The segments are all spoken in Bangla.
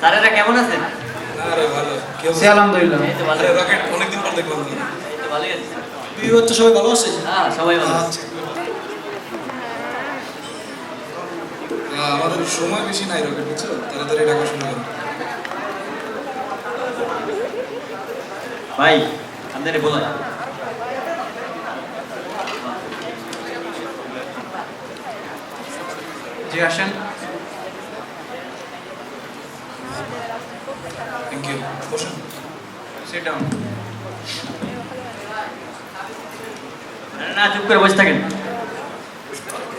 স্যারেরা কেমন আছেন? আরে ভালো, কি অবস্থা? আলহামদুলিল্লাহ। এই তো ভালো। আরে রকেট, অনেকদিন পর দেখলাম। এই তো ভালোই আছি। বিয়ে হচ্ছে, সবাই ভালো আছে? হ্যাঁ, সবাই ভালো আছে। আচ্ছা। আমাদের সময় বেশি নাই রকেট, বুঝছো? তাড়াতাড়ি ডাকা শুরু করো। ভাই, আপনারে বলেন। জি আসেন। থ্যাংক ইউ, বসুন। Sit down. না, চুপ করে বসে থাকেন।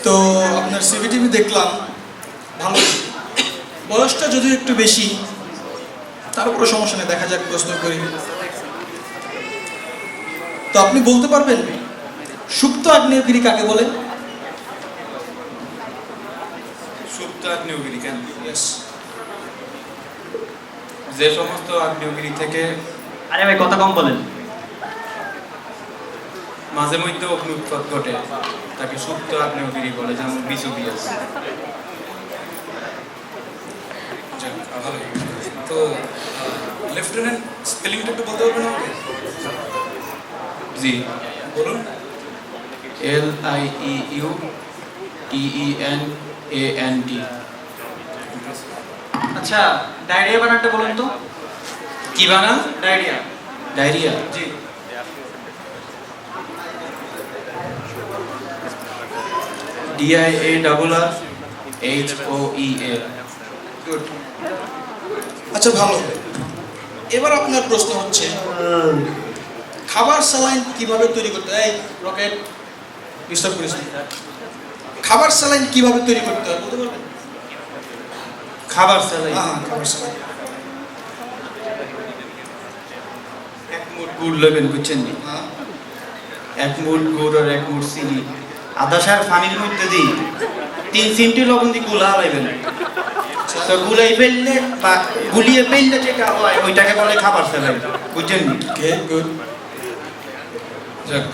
তো আপনার সিভিটিভি দেখলাম, ভালো। বয়সটা যদিও একটু বেশি, তারপরে সমস্যা নেই, দেখা যাক, প্রশ্ন করি। তো আপনি বলতে পারবেন সুপ্ত আগ্নেয়গিরি কাকে বলে? সুপ্ত আগ্নেয়গিরি কেন? ইয়েস। যে সমস্ত আগ্নেয়গিরি থেকে আরে ভাই, কথা কম বলেন। মাঝে মধ্যে অগ্নুৎপাত ঘটে তাকে সুপ্ত আগ্নেয়গিরি বলে, যেমন বিসুভিয়াস। যাক, ভালোই। তো লেফটেন্যান্ট স্পেলিংটা একটু বলতে পারবেন আমাকে? জি, বলুন। LIEUTENANT। আচ্ছা, ডায়রিয়া বানানটা বলুন তো। কি বানান? ডায়রিয়া। ডায়রিয়া। জি। DIARRHOEA। গুড। আচ্ছা, ভালো। এবার আপনার প্রশ্ন হচ্ছে, খাবার স্যালাইন কিভাবে তৈরি করতে হয়? এই রকেট, ডিস্টার্ব করিস না। খাবার স্যালাইন কিভাবে তৈরি করতে হয় বলতে পারবেন? খাবার স্যালাইন। হ্যাঁ, খাবার স্যালাইন। এক মুঠ গুড় নেবেন, বুঝছেন নি? হ্যাঁ। এক মুঠ গুড় আর এক মুঠ চিনি আদা সার পানির মধ্যে দিই 3 চিমটি লবণ দিয়ে গুলা হালাইবেন। তো গুলাই ফেললে বা গুলিয়ে ফেললে যেটা হয় ওইটাকে বলে খাবার স্যালাইন, বুঝছেন নি? ওকে, গুড। যাক,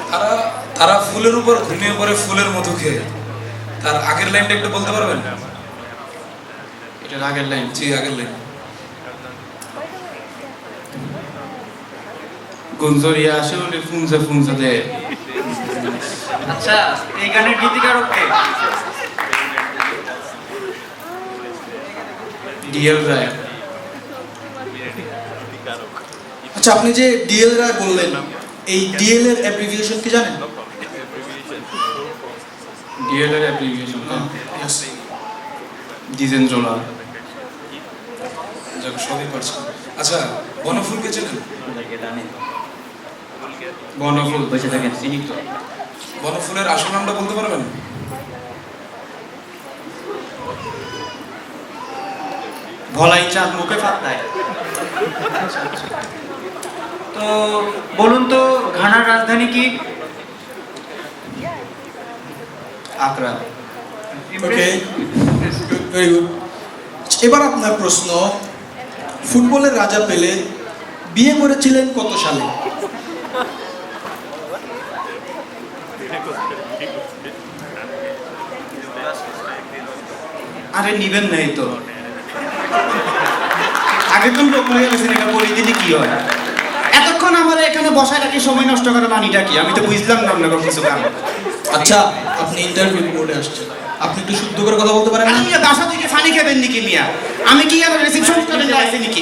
তারা তারা ফুলের উপর ঘুমিয়ে পড়ে ফুলের মধু খেয়ে। তার আগের লাইনটা একটু বলতে পারবেন? এটার আগের লাইন। জি, আগের লাইন। গুঞ্জরিয়া আসলে ফুনসা ফুনসা দে। আচ্ছা, এই গানের গীতিকারক কে? ডিএল রায়। আচ্ছা, আপনি যে ডিএল রায় বললেন, এই ডিএল এর অ্যাব্রিভিয়েশন কি জানেন? ডিএল এর অ্যাপ্লিকেশন Yes. ডিজেন্দ্রলাল। যাক, সবই পারছেন। আচ্ছা, বনফুলকে চেনেন? বনফুল। বসে থাকেন, চিনি তো। বনফুলের আসল নামটা বলতে পারবেন? ভলাই চাঁদ মুখে ফাত্তায়। তো বলুন তো, ঘানার রাজধানী কি? আকরা। ওকে, ভেরি গুড। এবার আপনার প্রশ্ন, ফুটবলের রাজা পেলে বিয়ে করেছিলেন কত সালে? আরে নিবেন নাই তো, আগে তো লোক হয়ে গেছেন, এটা বলি দিলে কি হয়? এতক্ষণ আমার এখানে বসায় রাখি সময় নষ্ট করে মানিটা কি? আমি তো বুঝলাম না আপনার কিছু কারণ। আচ্ছা, আপনি ইন্টারভিউ বোর্ডে আসছেন, আপনি একটু শুদ্ধ করে কথা বলতে পারেন না? আমি বাসা থেকে ফানি খাবেন নাকি মিয়া? আমি কি আর রিসেপশন করে যাইছি নাকি?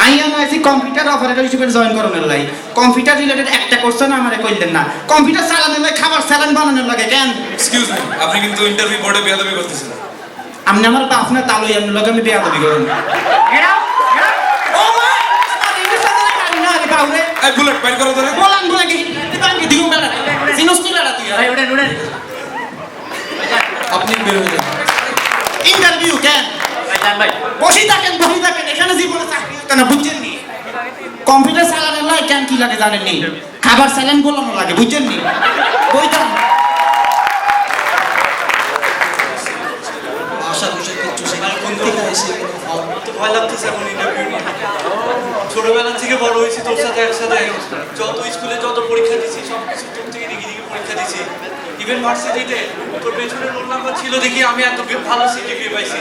আমি আইছি কম্পিউটার অপারেটর হিসেবে জয়েন করানোর লাই। কম্পিউটার রিলেটেড একটা কোশ্চেন আমারে কইলেন না। কম্পিউটার চালানোর লাই, খাবার স্যালান বানানোর লাগে কেন? এক্সকিউজ মি, আপনি কিন্তু ইন্টারভিউ বোর্ডে বেয়াদবি করতেছেন। আপনি আমার বাপ না তালুই আপনার লগে আমি বেয়াদবি করেন। ও ভাই, ইংলিশ কথা জানি না রে বাউরে। এই বুলেট বাইর করো ধরে। বলান বলে কি দিবাঙ্গি দিগুম বেলা। সিনোস কি বেলা তুই? ভাই, উঠেন উঠেন। আপনি বের হয়ে যান। ইন্টারভিউ কেন? ভাই, যান ভাই। বসি থাকেন, এখানে জীবনে চাকরি হতো না, বুঝছেন নি? কম্পিউটার চালানোর লাগে কেন কি লাগে জানেন নি? খাবার স্যালান বলানো লাগে, বুঝছেন নি? বইতাম ভাষা কিচ্ছু শেখার কোন থেকে এসে ভয় লাগতেছে এখন ইন্টারভিউ নিয়ে। ছোটবেলা থেকে বড় হয়েছি তোর সাথে একসাথে, যত স্কুলে যত পরীক্ষা দিছি সব কিছু তোর থেকে দেখে দেখে পরীক্ষা দিছি। ইভেন ভার্সিটিতে তোর পেছনে রোল নাম্বার ছিল দেখি আমি এত ভালো সিজিপিএ পাইছি।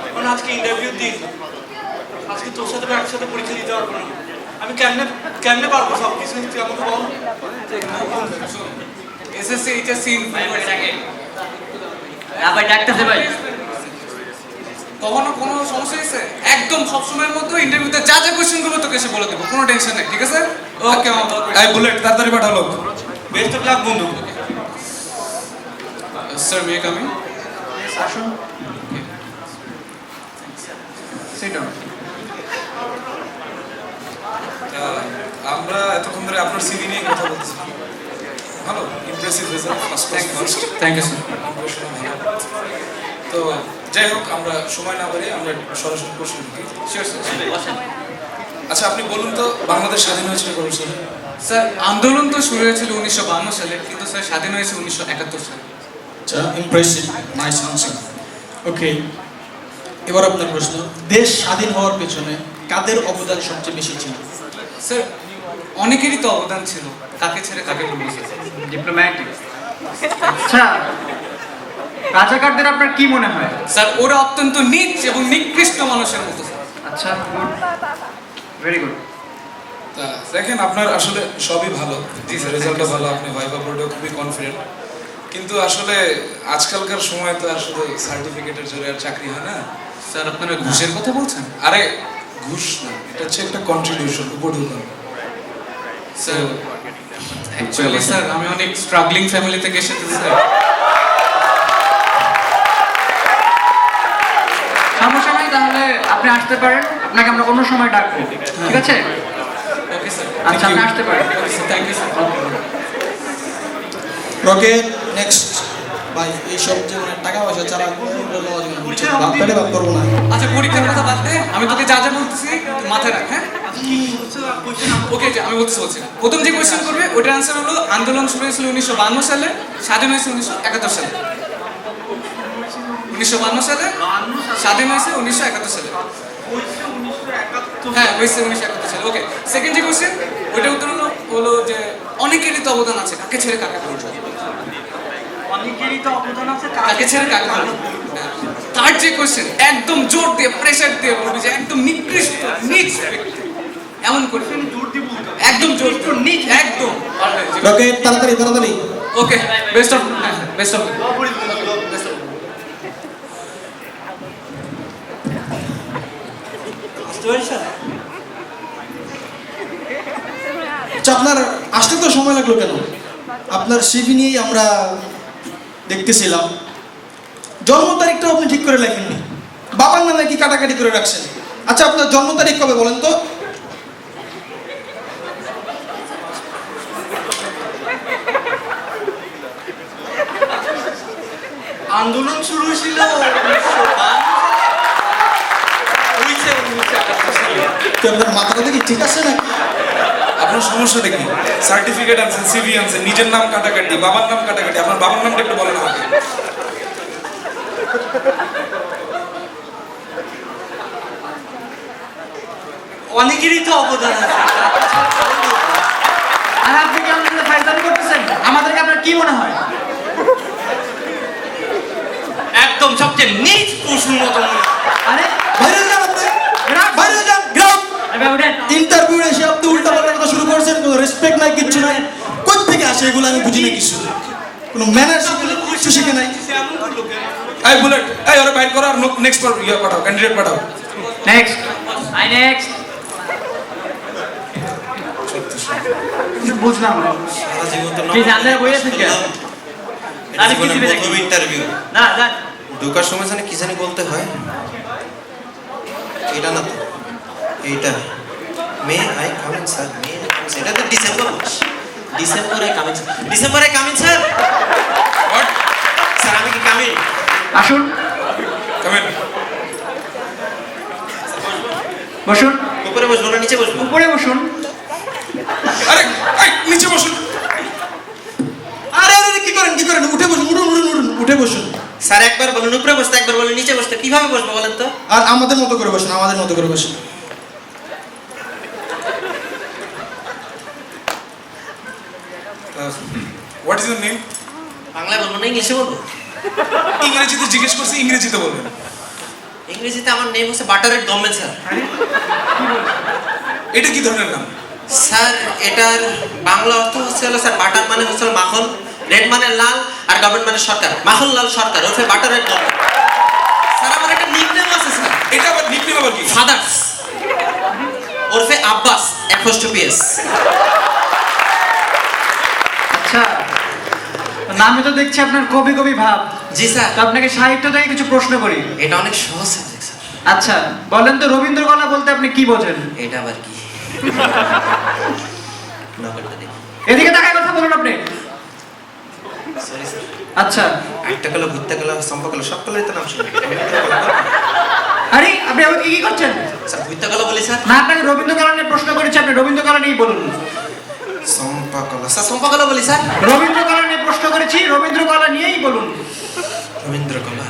এখন আজকে ইন্টারভিউ দিই, আজকে তোর সাথে একসাথে পরীক্ষা দিতে পারবো না। আমি কেমনে পারবো সব কিছু, তুই আমাকে বল। এসএসসি এইচএসসি ভাই ডাকতেছে ভাই। কখনো কোনো সমস্যা হয়েছে? একদম সবসময়ের মতো ইন্টারভিউতে যা যা কোয়েশ্চেন গুলো তোকে এসে বলে দেবো, কোনো টেনশন নেই, ঠিক আছে? ওকে এই বুলেট তাড়াতাড়ি পাঠালো। বেস্ট অফ লাক বন্ধু। Sir may coming? আসুন। Sit down. আমরা এতক্ষণ ধরে আপনার সিভি নিয়ে কথা বলছিলাম। ভালো, impressive result, first thank you sir. তো যাই হোক, আমরা সময় না বাড়িয়ে আমরা সরাসরি প্রশ্ন ঢুকি। Sure sir. আচ্ছা, আপনি বলুন তো বাংলাদেশ স্বাধীন হয়েছিল কবে সালে? স্যার আন্দোলন তো শুরু হয়েছিল 1952 সালে, কিন্তু স্যার স্বাধীন হয়েছে 1971 সালে। আচ্ছা, ইমপ্রেসিভ, নাইস আনসার। ওকে, এবার আপনার প্রশ্ন, দেশ স্বাধীন হওয়ার পেছনে কাদের অবদান সবচেয়ে বেশি ছিল? স্যার অনেকেরই তো অবদান ছিল, কাকে ছেড়ে কাকে বলবো স্যার? ডিপ্লোম্যাটিক। আচ্ছা, রাজাকারদের আপনার কি মনে হয়? স্যার ওরা অত্যন্ত নীচ এবং নিকৃষ্ট মানুষের মতো স্যার। আচ্ছা, গুড, ভেরি গুড। তা দেখেন, আপনার আসলে সবই ভালো, রেজাল্টও ভালো, আপনি ভাইভা বোর্ডেও খুবই কনফিডেন্ট, কিন্তু আসলে আজকালকার সময় তো আসলে সার্টিফিকেটের জোরে আর চাকরি হয় না। স্যার আপনারা ঘুষের কথা বলছেন? আরে ঘুষ না, এটা হচ্ছে একটা কন্ট্রিবিউশন, উপঢৌকন। স্যার অ্যাকচুয়ালি স্যার আমি অনেক স্ট্রাগলিং ফ্যামিলি থেকে এসেছি স্যার। সমস্যা নাই, তাহলে আপনি আসতে পারেন, আপনাকে আমরা অন্য সময় ডাকবো, ঠিক আছে? Okay sir. আচ্ছা, আপনি আসতে পারেন। Okay sir, thank you sir. Rocket, next. ভাই এইসব যে মানে টাকা পয়সা ছাড়া ভাবতে ভাব করবো না। আচ্ছা পরীক্ষার কথা বাদ দে, আমি তোকে যা যা বলতেছি তুই মাথায় রাখ, হ্যাঁ? ওকে, আমি বলছি। প্রথম যে কোয়েশ্চেন করবে ওটার অ্যান্সার হলো আন্দোলন শুরু হয়েছিল 1952 সালে, স্বাধীন হয়েছে 1971 সালে। 1952 সালে, স্বাধীন হয়েছে 1971 সালে। হ্যাঁ হয়েছে 1971 সালে। ওকে, সেকেন্ড যে কোয়েশ্চেন ওইটার উত্তর হলো যে অনেকেরই তো অবদান আছে, কাকে ছেড়ে কাকে বলবো? অনেকেরই তো অবদান আছে, কাকে ছেড়ে কাকে বলবো? থার্ড যে কোয়েশ্চেন একদম জোর দিয়ে প্রেসার দিয়ে বলবি যে একদম নিকৃষ্ট নিচ ব্যক্তি, এমন করে জোর দিয়ে বলতে হবে। একদম জোর নিচ একদম। রকেট, তাড়াতাড়ি। ওকে, বেস্ট অফ বেস্ট অফ। আচ্ছা, আপনার আসতে তো সময় লাগলো কেন? আপনার সিভি নিয়েই আমরা দেখতেছিলাম, জন্ম তারিখটাও আপনি ঠিক করে লেখেননি, বাবার নামে কি কাটাকাটি করে রাখছেন। আচ্ছা, আপনার জন্ম তারিখ কবে বলেন তো? আন্দোলন শুরু হয়েছিল তো আপনার মাথাটা দেখি ঠিক আছে না? আপনার সমস্যা দেখি, সার্টিফিকেট আনছেন, সিভি আনছেন, নিজের নাম কাটাকাটি, বাবার নাম কাটাকাটি, আপনার বাবার নামটা একটু বলেন আমাকে। অনেকেরই তো অবদান আছে। আর আপনি কি আমাদের সাথে ফাইজলামি করতেছেন? আমাদেরকে আপনার কি মনে হয়? একদম সবচেয়ে নিচ পশুর মতো মনে হয়। আরে বাইরে যান আপনি, বাইরে যান, গ্রাউন্ড। ভাই উঠেন। ইন্টারভিউ এসে আপনি উল্টা পাল্টা কথা শুরু করছেন, কোনো রেসপেক্ট নাই, কিচ্ছু নাই। কোথা থেকে আসে এগুলো আমি বুঝি না কিছু, কোনো ম্যানার কিছু শিখে নাই। এমন করলো কেন? এই বুলেট, এই ওরা বাইর করো আর নেক্সট ইয়ে পাঠাও, ক্যান্ডিডেট পাঠাও। Next, next. বুঝলাম না। কি জানলে বইয়ে থেকে? আরে কি দিবে নাকি? ইন্টারভিউ না জান। ঢোকার সময় জানে কি জানি বলতে হয়, এটা না তো, এইটা মে আই কামিং স্যার, এটা তো ডিসেম্বর মাস, ডিসেম্বরে কামিং স্যার। হোয়াট? স্যার আমি কি কামিং? আসুন, কামেন। বসুন। উপরে বসবো না নিচে বসবো? উপরে বসুন। আরে এই নিচে বসুন। আরে কি করেন, উঠে বসুন। স্যার একবার বলুন উপরে বসতে, একবার বলুন নিচে বসতে, কিভাবে বসবো বলেন তো? আর আমাদের মতো করে বসুন, হোয়াট ইজ ইউর নেম? বাংলায় বলবো না ইংলিশে বলবো? ইংরেজিতে জিজ্ঞেস করছি, ইংরেজিতে বলবেন। ইংরেজিতে আমার নেম হচ্ছে বাটারের গভর্নমেন্ট স্যার। এটা কি ধরনের নাম? স্যার এটার বাংলা অর্থ হচ্ছে হলো স্যার বাটার মানে হচ্ছে হলো মাখন, রেড মানে লাল, আর গভর্নমেন্ট মানে সরকার। মাখন লাল সরকার ওরফে বাটারের গভর্নমেন্ট। স্যার আমার একটা নিকনেম আছে স্যার, এটা আবার নিকনেম আবার কি? ফাদার্স ওরফে আব্বাস অ্যাপোস্ট্রোফি-এস। আচ্ছা, নামে তো দেখছি আপনার কবি কবি ভাব। জি স্যার। তো আপনাকে সাহিত্য থেকে কিছু প্রশ্ন করি। এটা অনেক সহজ সাবজেক্ট স্যার। আচ্ছা বলেন তো, রবীন্দ্রকলা বলতে আপনি কি বোঝেন? এটা আবার কি? ব্যাপারটা দেখি। এদিকে তাকায় কথা বলুন আপনি। Sorry sir. আচ্ছা, একটা কলা, ভুট্টা কলা, চম্পা কলা, সব কলাই তো নাম শুনি। আরে আপনি আবার কি কি করছেন? স্যার ভুট্টা কলা বলি স্যার। না, আপনাকে রবীন্দ্রকলা নিয়ে প্রশ্ন করেছি, আপনি রবীন্দ্রকলা নিয়েই বলুন। চম্পা কলা স্যার, চম্পা কলা বলি স্যার। রবীন্দ্রকলা নিয়ে প্রশ্ন করেছি, রবীন্দ্রকলা নিয়েই বলুন। রবীন্দ্র কলা।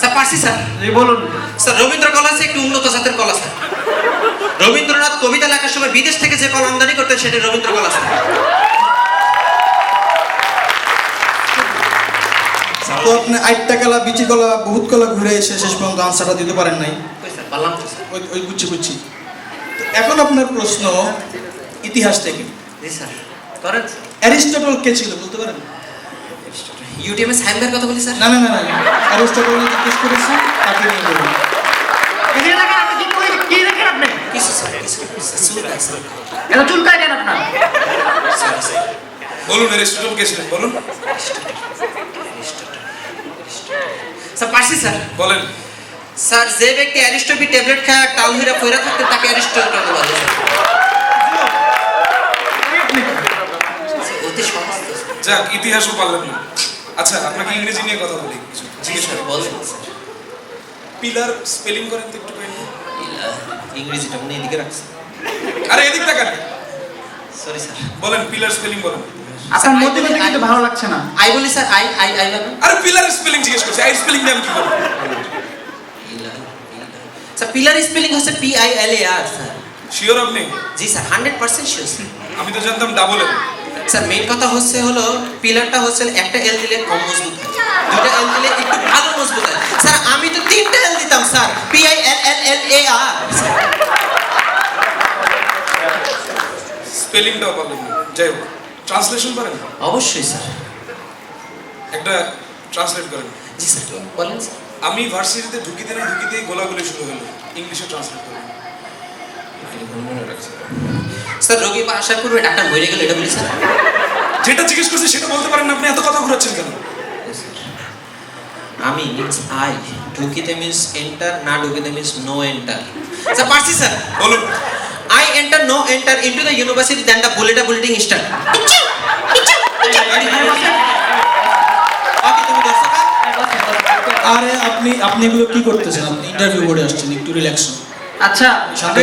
স্যার পারছি স্যার। জি বলুন। স্যার রবীন্দ্র কলা হচ্ছে একটু উন্নত জাতের কলা স্যার। রবীন্দ্রনাথ কবিতা লেখার সময় বিদেশ থেকে যে কলা আমদানি করতেন সেটা রবীন্দ্র কলা স্যার। তো আপনি আটটা কলা, বিচি কলা, বহুত কলা ঘুরে এসে শেষ পর্যন্ত আনসারটা দিতে পারেন নাই। কই স্যার বললাম তো স্যার। ওই বুঝছি বুঝছি। তো এখন আপনার প্রশ্ন ইতিহাস থেকে। জি স্যার করেন স্যার। অ্যারিস্টটল কে ছিল বলতে পারেন? ইউটিএমে সাইমবের কথা বলি স্যার। না, অ্যারিস্টটল জিজ্ঞেস করেছি, তাকে নিয়ে বলুন। এদিকে তাকান, আপনি কি দেখেন আপনি? কিছু স্যার, কিছু স্যার, চুলকায় স্যার। এত চুলকায় কেন আপনার? Sorry sir. বলুন অ্যারিস্টটল কে ছিলেন বলুন। স্যার পারছি স্যার। বলেন। স্যার যে ব্যক্তি অ্যারিস্টোপি ট্যাবলেট খায় টাল হইরা পয়রা থাকতে তাকে অ্যারিস্টটল বলে স্যার। স্যার, অতি সহজ তো স্যার। যাক, ইতিহাসও পারলেন না। আচ্ছা, আপনাকে ইংরেজি নিয়ে কথা বলি কিছু। জি স্যার বলেন স্যার। পিলার স্পেলিং করেন তো একটু কাইন্ডলি। ইংরেজিটা মনে এদিকে রাখছে। আরে এদিক তাকান। Sorry sir. বলেন পিলার স্পেলিং বলেন। আপনার মধ্যে কিন্তু ভালো লাগছে না। আই বলি স্যার, আই বলেন। আরে পিলার স্পেলিং জিজ্ঞেস করছি, আই স্পেলিং দিয়ে আমি কি করব? স্যার পিলার স্পেলিং হচ্ছে PILAR স্যার। শিওর আপনি? জি স্যার 100% শিওর স্যার। আমি তো জানতাম ডাবল এল। স্যার মেইন কথা হচ্ছে হলো পিলারটা হচ্ছে একটা এল দিলে কম মজবুত হয়, দুটো এল দিলে একটু ভালো মজবুত হয়। স্যার আমি তো তিনটা এল দিতাম স্যার, PILLAR। স্পেলিংটাও পারলেন না। যাই হোক, ট্রান্সলেশন পারেন? অবশ্যই স্যার। একটা ট্রান্সলেট করেন। জি স্যার বলেন স্যার। আমি ভার্সিটিতে ঢুকিতেই গোলাগুলি শুরু হলো। ইংলিশে ট্রান্সলেট করেন। স্যার রোগী বা আসার পূর্বে ডাক্তার মরে গেল এটা বলি স্যার। যেটা জিজ্ঞেস করছি সেটা বলতে পারেন না, আপনি এত কথা ঘুরাচ্ছেন কেন? আমি মিন্স আই, ঢুকিতে মিন্স এন্টার, না ঢুকিতে মিন্স নো এন্টার। স্যার পারছি স্যার। বলুন। I enter no enter into the university then the bulleting start. ওকে তুমি দর্শক আরে আপনি এগুলো কি করতেছেন? আপনি ইন্টারভিউ বোর্ডে আসছেন, একটু রিল্যাক্স হন। আচ্ছা শান্ত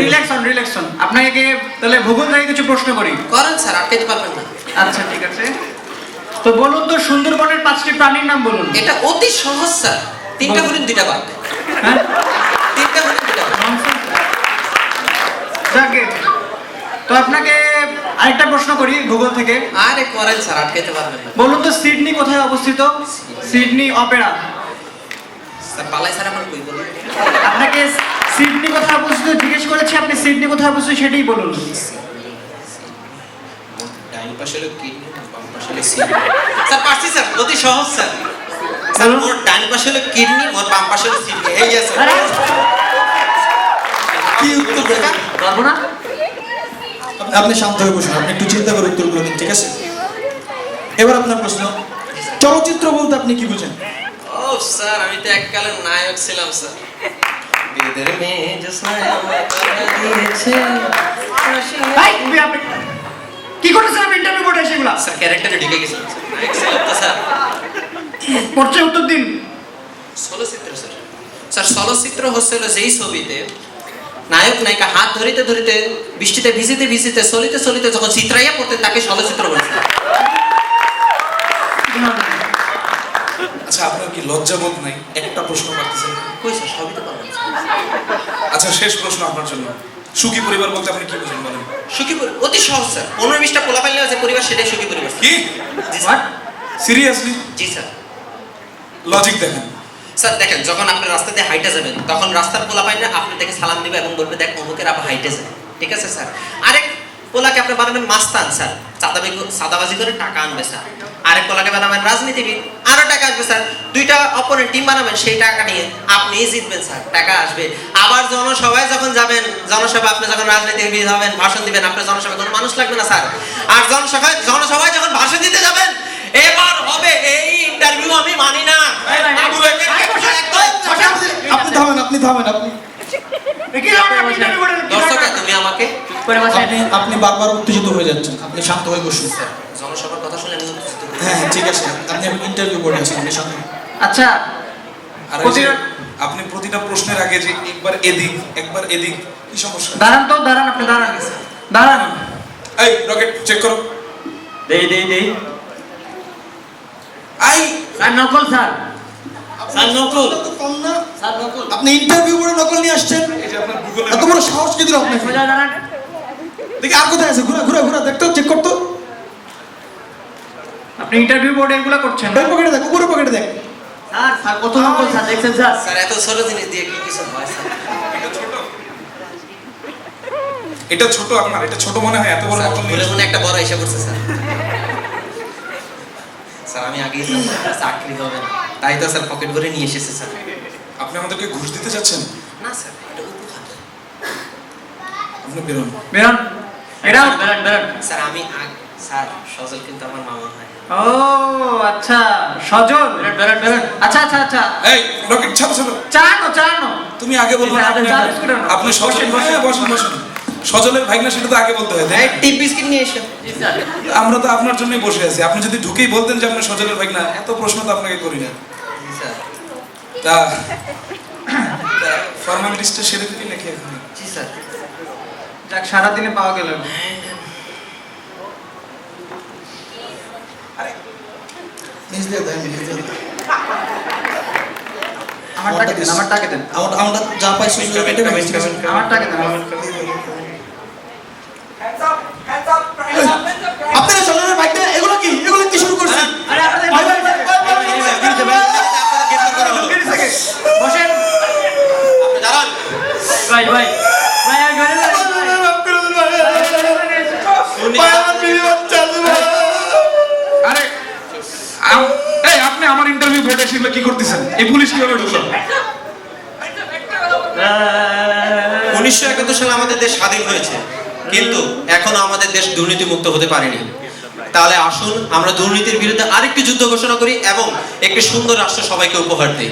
রিল্যাক্স হন। আপনাকে তাহলে ভূগোল থেকে কিছু প্রশ্ন করি। করেন স্যার, আটকাইতে পারবেন না। আচ্ছা ঠিক আছে, তো বলুন তো সুন্দরবনের 5টি প্রাণীর নাম বলুন। এটা অতি সহজ স্যার। তিনটা হরিণ দুইটা বাঘ। হ্যাঁ তিনটা হরিণ দুইটা বাঘ। যাকে তো আপনাকে আরেকটা প্রশ্ন করি ভূগোল থেকে। আরে করেন স্যার, আটকাইতে পারবেন না। বলুন তো সিডনি কোথায় অবস্থিত? Sydney Opera. স্যার পালাই স্যার আমার কই বলুন। আপনাকে সিডনি কোথায় অবস্থিত জিজ্ঞেস করেছি, আপনি সিডনি কোথায় অবস্থিত সেটাই বলুন। ডাইন পাশে হলো কিডনি, বাম পাশে হলো সিডনি। স্যার পারছি স্যার, অতি সহজ স্যার। স্যার মোর ডাইন পাশে হলো কিডনি, মোর বাম পাশে হলো সিডনি। এই যে স্যার। কি উত্তর দেবেন? পারবো না। আপনি শান্ত হয়ে বসুন, আপনি একটু চিন্তা করে উত্তরগুলো দিন, ঠিক আছে? এবার আপনার প্রশ্ন, চলচ্চিত্র বলতে আপনি কি বুঝেন? ও স্যার আমি তো এককালের নায়ক ছিলাম স্যার। বেদের মেয়ে জোসনায় আমায় কথা দিয়েছে। এই, আপনি কি করতেছেন? আপনি ইন্টারভিউ বোর্ডে এসে এগুলা স্যার ক্যারেক্টারে ঢুকে গেছিলাম স্যার। নায়ক ছিলাম তো স্যার। পড়ছে উত্তর দিন। চলচ্চিত্র স্যার। স্যার চলচ্চিত্র হচ্ছে হলো যেই ছবিতে নায়ক নায়িকা হাত ধরিতে ধরিতে বৃষ্টিতে ভিজিতে ভিজিতে চলিতে চলিতে যখন চিত্রাইয়া পড়তে তাকে চলচ্চিত্র বলে। আচ্ছা, আপনার কি লজ্জাবোধ নাই? একটা প্রশ্ন পারতেছেন না? কই স্যার সবই তো পারবেন। আচ্ছা, শেষ প্রশ্ন আপনার জন্য। সুখী পরিবার বলতে আপনি কি বুঝেন বলেন? সুখী পরিবার অতি সহজ স্যার, 15-20টা পোলা পাইলে যে পরিবার সেটাই সুখী পরিবার স্যার। কি জি স্যার। সিরিয়াসলি? জি স্যার। লজিক দেখেন। স্যার দেখেন, যখন আপনি রাস্তা দিয়ে হাইটে যাবেন তখন রাস্তার পোলা পাইলে আপনি দেখে সালাম দিবে এবং বলবে দেখ অমুকের আবার হাইটে যায়, ঠিক আছে স্যার। আরেক পোলাকে আপনি বানাবেন মাস্তান স্যার, চাঁদাবাজি করে টাকা আনবে স্যার। আরেক পোলাকে বানাবেন রাজনীতিবিদ, আরো টাকা আসবে স্যার। দুইটা অপোনেন্ট টিম বানাবেন, সেই টাকা নিয়ে আপনিই জিতবেন স্যার, টাকা আসবে। আবার জনসভায় যখন যাবেন, জনসভায় আপনি যখন রাজনীতিবিদ হবেন, ভাষণ দিবেন, আপনার জনসভায় কোনো মানুষ লাগবে না স্যার। আর জনসভায় যখন ভাষণ দিতে যাবেন, এবার হবে এই ইন্টারভিউ আমি মানি না। আপনি থামেন, আপনি থামেন, আপনি দর্শক তুমি আমাকে আপনি বারবার উত্তেজিত হয়ে যাচ্ছেন, আপনি শান্ত হয়ে বসুন। জনসভার কথা শুনে আমি উত্তেজিত হই। হ্যাঁ হ্যাঁ, ঠিক আছে, আপনি ইন্টারভিউ করে আছেন, আপনি শান্ত হন। আচ্ছা, আর এই যে আপনি প্রতিটা প্রশ্নের আগে যে একবার এদিক একবার এদিক, কি সমস্যা? দাঁড়ান তো, দাঁড়ান, আপনি দাঁড়ান, দাঁড়ান। এই রকেট চেক করো। দেই আই স্যার, নকল স্যার। স্যার নকল, তো কম না, স্যার নকল। আপনি ইন্টারভিউ করে নকল নিয়ে আসছেন, এই যে আপনার গুগলে এত বড় সাহস কি দিল আপনাকে? সোজা দাঁড়ান। দেখি আর কোথায় আছে, ঘুরা ঘুরা ঘুরা দেখতো, চেক করতো। আপনি ইন্টারভিউ বোর্ডে এগুলো করছেন না? ওই পকেটে দেখ, উপরে পকেটে দেখ। স্যার, স্যার কত নকল স্যার দেখছেন স্যার? স্যার এত ছোট জিনিস দিয়ে কি কিছু হয় স্যার? এটা ছোট, এটা ছোট আপনার, এটা ছোট মনে হয়, এত বড় স্যার নকল ঘুরে নিয়ে মনে একটা বড় হিসাব করছে স্যার। স্যার আমি আগেই জানতাম চাকরি হবে না, তাই তো স্যার পকেট ভরে নিয়ে এসেছে স্যার। আপনি আমাদেরকে ঘুষ দিতে চাচ্ছেন? না স্যার, এটা উপহার। আপনি বেরোন। বেরোন, বেরোন, বেরোন। স্যার আমি স্যার সজল কিন্তু আমার মামা হয়। ও আচ্ছা, সজল। বেরোন। আচ্ছা আচ্ছা আচ্ছা, এই রকেট ছাড়ো ছাড়ো। চানো। তুমি আগে বলবো না, স্যার, চা বিস্কুট আনো। আপনি সজল, হ্যাঁ, বসেন বসেন। সজলের ভাই না, সেটা তো আগে বলতে হয়, তাই এই না? টিপ বিস্কিট নিয়ে এসো। আমরা তো আপনার জন্যই বসে আছি, আপনি যদি ঢুকেই বলতেন যে আপনার সজলের ভাই না, এত প্রশ্ন তো আপনাকে করি না। জি স্যার। তা ফর্মালিটিসটা সেরে দিবি নাকি এখন? জি স্যার। যাক, সারাদিনে পাওয়া গেল। নিজ দিয়ে দেন, নিজ দিয়ে দেন। আমার টাকা দেন। আমরা যা পাইছি কেটে ফেলেছি। আমার টাকা দেন। আপনারা চলনের বাইক না, এগুলো কি শুরু করছেন? আরে আপনাদের ভাই, ভাই, ভাই, ভাই, ভাই, ভাই, ভাই, বসেন। আপনি দাঁড়ান। ভাই আমি ঘরে যাই। আরে এই আপনি আমার ইন্টারভিউ বোর্ডে এসে কি করতেছেন? এই পুলিশ কিভাবে ঢুকলো? 1971 সালে আমাদের দেশ স্বাধীন হয়েছে, কিন্তু এখনো আমাদের দেশ দুর্নীতিমুক্ত হতে পারেনি। তাহলে আসুন আমরা দুর্নীতির বিরুদ্ধে আরেকটি যুদ্ধ ঘোষণা করি এবং একটি সুন্দর রাষ্ট্র সবাইকে উপহার দিই।